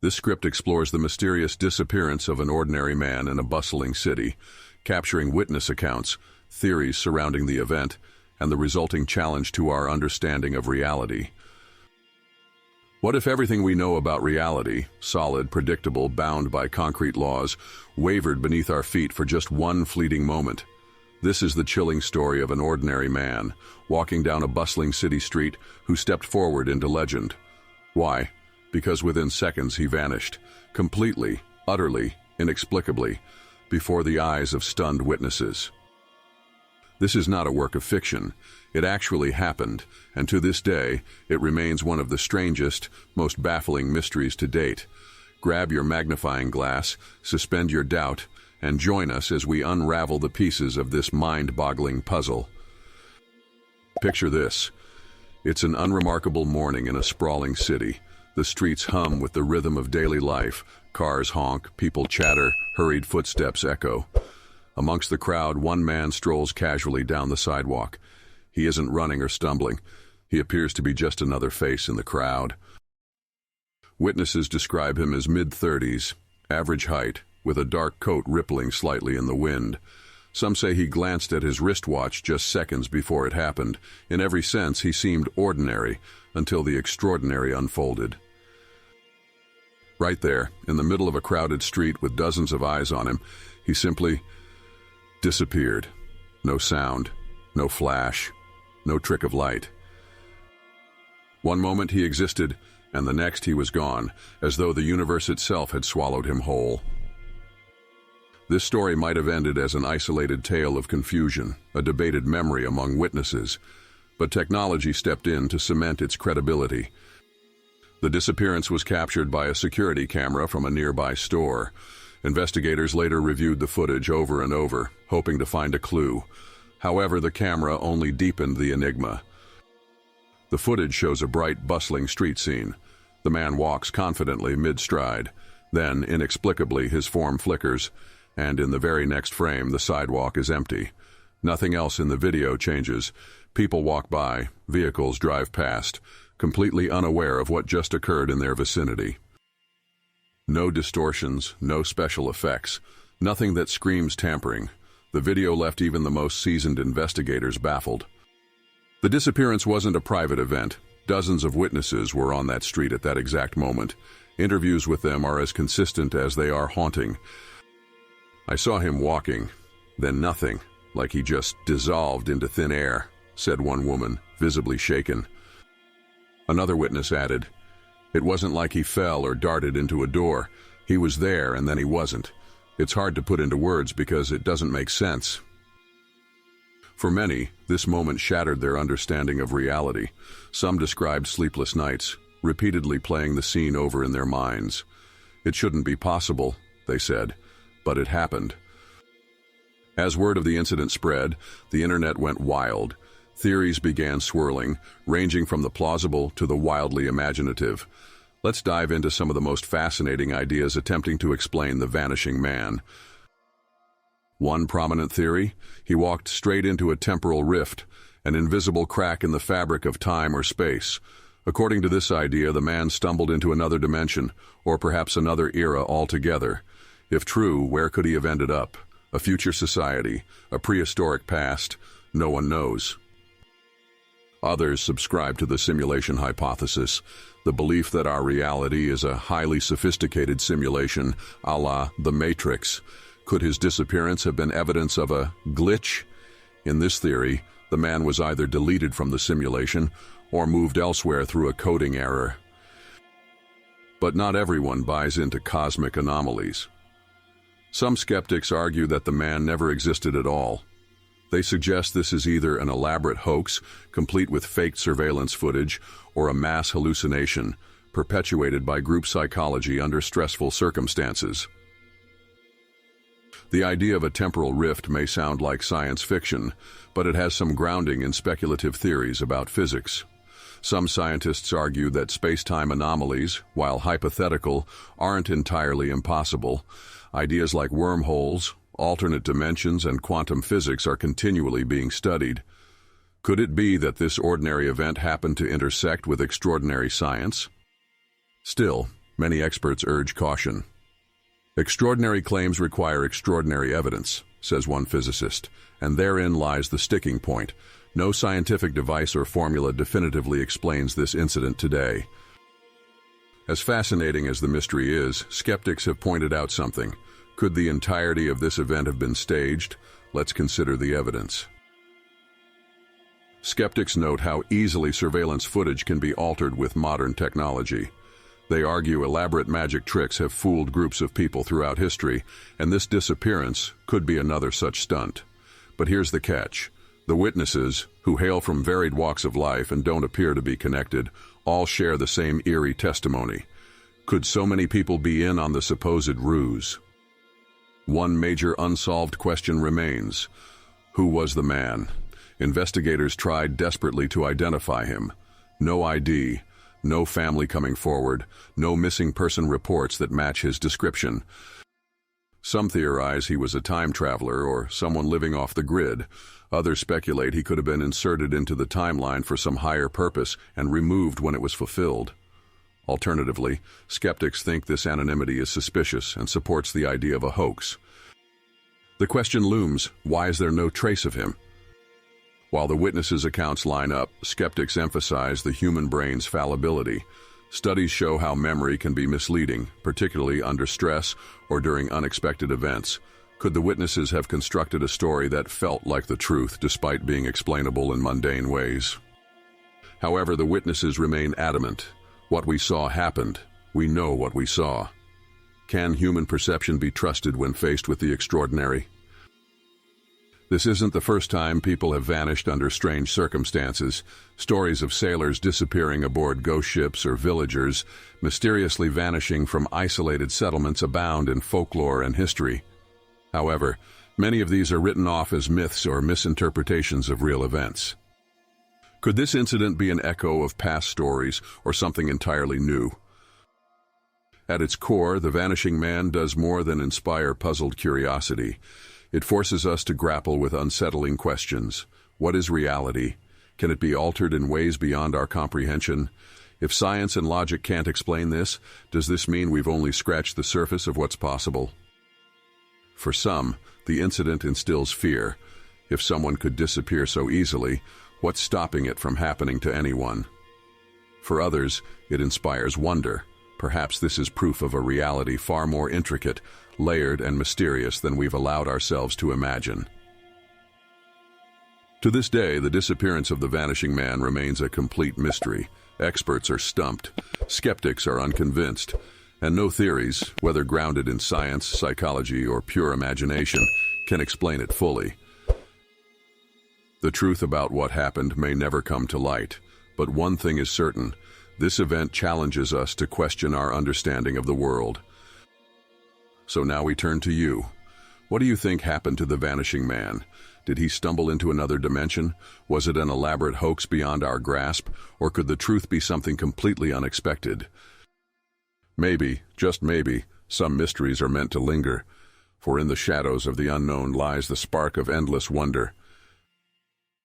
This script explores the mysterious disappearance of an ordinary man in a bustling city, capturing witness accounts, theories surrounding the event, and the resulting challenge to our understanding of reality. What if everything we know about reality, solid, predictable, bound by concrete laws, wavered beneath our feet for just one fleeting moment? This is the chilling story of an ordinary man, walking down a bustling city street, who stepped forward into legend. Why? Because within seconds he vanished, completely, utterly, inexplicably, before the eyes of stunned witnesses. This is not a work of fiction. It actually happened, and to this day, it remains one of the strangest, most baffling mysteries to date. Grab your magnifying glass, suspend your doubt, and join us as we unravel the pieces of this mind-boggling puzzle. Picture this. It's an unremarkable morning in a sprawling city. The streets hum with the rhythm of daily life. Cars honk, people chatter, hurried footsteps echo. Amongst the crowd, one man strolls casually down the sidewalk. He isn't running or stumbling. He appears to be just another face in the crowd. Witnesses describe him as mid-30s, average height, with a dark coat rippling slightly in the wind. Some say he glanced at his wristwatch just seconds before it happened. In every sense, he seemed ordinary until the extraordinary unfolded. Right there, in the middle of a crowded street with dozens of eyes on him, he simply disappeared. No sound, no flash, no trick of light. One moment he existed, and the next he was gone, as though the universe itself had swallowed him whole. This story might have ended as an isolated tale of confusion, a debated memory among witnesses, but technology stepped in to cement its credibility. The disappearance was captured by a security camera from a nearby store. Investigators later reviewed the footage over and over, hoping to find a clue. However, the camera only deepened the enigma. The footage shows a bright, bustling street scene. The man walks confidently mid-stride. Then, inexplicably, his form flickers, and in the very next frame, the sidewalk is empty. Nothing else in the video changes. People walk by, vehicles drive past, completely unaware of what just occurred in their vicinity. No distortions, no special effects, nothing that screams tampering. The video left even the most seasoned investigators baffled. The disappearance wasn't a private event. Dozens of witnesses were on that street at that exact moment. Interviews with them are as consistent as they are haunting. "I saw him walking, then nothing, like he just dissolved into thin air," said one woman, visibly shaken. Another witness added, "It wasn't like he fell or darted into a door. He was there and then he wasn't. It's hard to put into words because it doesn't make sense." For many, this moment shattered their understanding of reality. Some described sleepless nights, repeatedly playing the scene over in their minds. "It shouldn't be possible," they said, but it happened. As word of the incident spread, the internet went wild. Theories began swirling, ranging from the plausible to the wildly imaginative. Let's dive into some of the most fascinating ideas attempting to explain the vanishing man. One prominent theory: he walked straight into a temporal rift, an invisible crack in the fabric of time or space. According to this idea, the man stumbled into another dimension, or perhaps another era altogether. If true, where could he have ended up? A future society, a prehistoric past? No one knows. Others subscribe to the simulation hypothesis, the belief that our reality is a highly sophisticated simulation, a la The Matrix. Could his disappearance have been evidence of a glitch? In this theory, the man was either deleted from the simulation or moved elsewhere through a coding error. But not everyone buys into cosmic anomalies. Some skeptics argue that the man never existed at all. They suggest this is either an elaborate hoax, complete with faked surveillance footage, or a mass hallucination, perpetuated by group psychology under stressful circumstances. The idea of a temporal rift may sound like science fiction, but it has some grounding in speculative theories about physics. Some scientists argue that space-time anomalies, while hypothetical, aren't entirely impossible. Ideas like wormholes, alternate dimensions, and quantum physics are continually being studied. Could it be that this ordinary event happened to intersect with extraordinary science? Still, Many experts urge caution. Extraordinary claims require extraordinary evidence, says one physicist, and therein lies the sticking point. No scientific device or formula definitively explains this incident today. As fascinating as the mystery is, skeptics have pointed out something. Could the entirety of this event have been staged? Let's consider the evidence. Skeptics note how easily surveillance footage can be altered with modern technology. They argue elaborate magic tricks have fooled groups of people throughout history, and this disappearance could be another such stunt. But here's the catch. The witnesses, who hail from varied walks of life and don't appear to be connected, all share the same eerie testimony. Could so many people be in on the supposed ruse? One major unsolved question remains. Who was the man? Investigators tried desperately to identify him. No ID, no family coming forward, no missing person reports that match his description. Some theorize he was a time traveler or someone living off the grid. Others speculate he could have been inserted into the timeline for some higher purpose and removed when it was fulfilled. Alternatively, skeptics think this anonymity is suspicious and supports the idea of a hoax. The question looms, why is there no trace of him? While the witnesses' accounts line up, skeptics emphasize the human brain's fallibility. Studies show how memory can be misleading, particularly under stress or during unexpected events. Could the witnesses have constructed a story that felt like the truth despite being explainable in mundane ways? However, the witnesses remain adamant. What we saw happened. We know what we saw. Can human perception be trusted when faced with the extraordinary? This isn't the first time people have vanished under strange circumstances. Stories of sailors disappearing aboard ghost ships or villagers mysteriously vanishing from isolated settlements abound in folklore and history. However, many of these are written off as myths or misinterpretations of real events. Could this incident be an echo of past stories or something entirely new? At its core, The Vanishing Man does more than inspire puzzled curiosity. It forces us to grapple with unsettling questions. What is reality? Can it be altered in ways beyond our comprehension? If science and logic can't explain this, does this mean we've only scratched the surface of what's possible? For some, the incident instills fear. If someone could disappear so easily, what's stopping it from happening to anyone? For others, it inspires wonder. Perhaps this is proof of a reality far more intricate, layered, and mysterious than we've allowed ourselves to imagine. To this day, the disappearance of the Vanishing Man remains a complete mystery. Experts are stumped, skeptics are unconvinced, and no theories, whether grounded in science, psychology, or pure imagination, can explain it fully. The truth about what happened may never come to light, but one thing is certain: this event challenges us to question our understanding of the world. So now we turn to you. What do you think happened to the Vanishing Man? Did he stumble into another dimension? Was it an elaborate hoax beyond our grasp? Or could the truth be something completely unexpected? Maybe, just maybe, some mysteries are meant to linger, for in the shadows of the unknown lies the spark of endless wonder.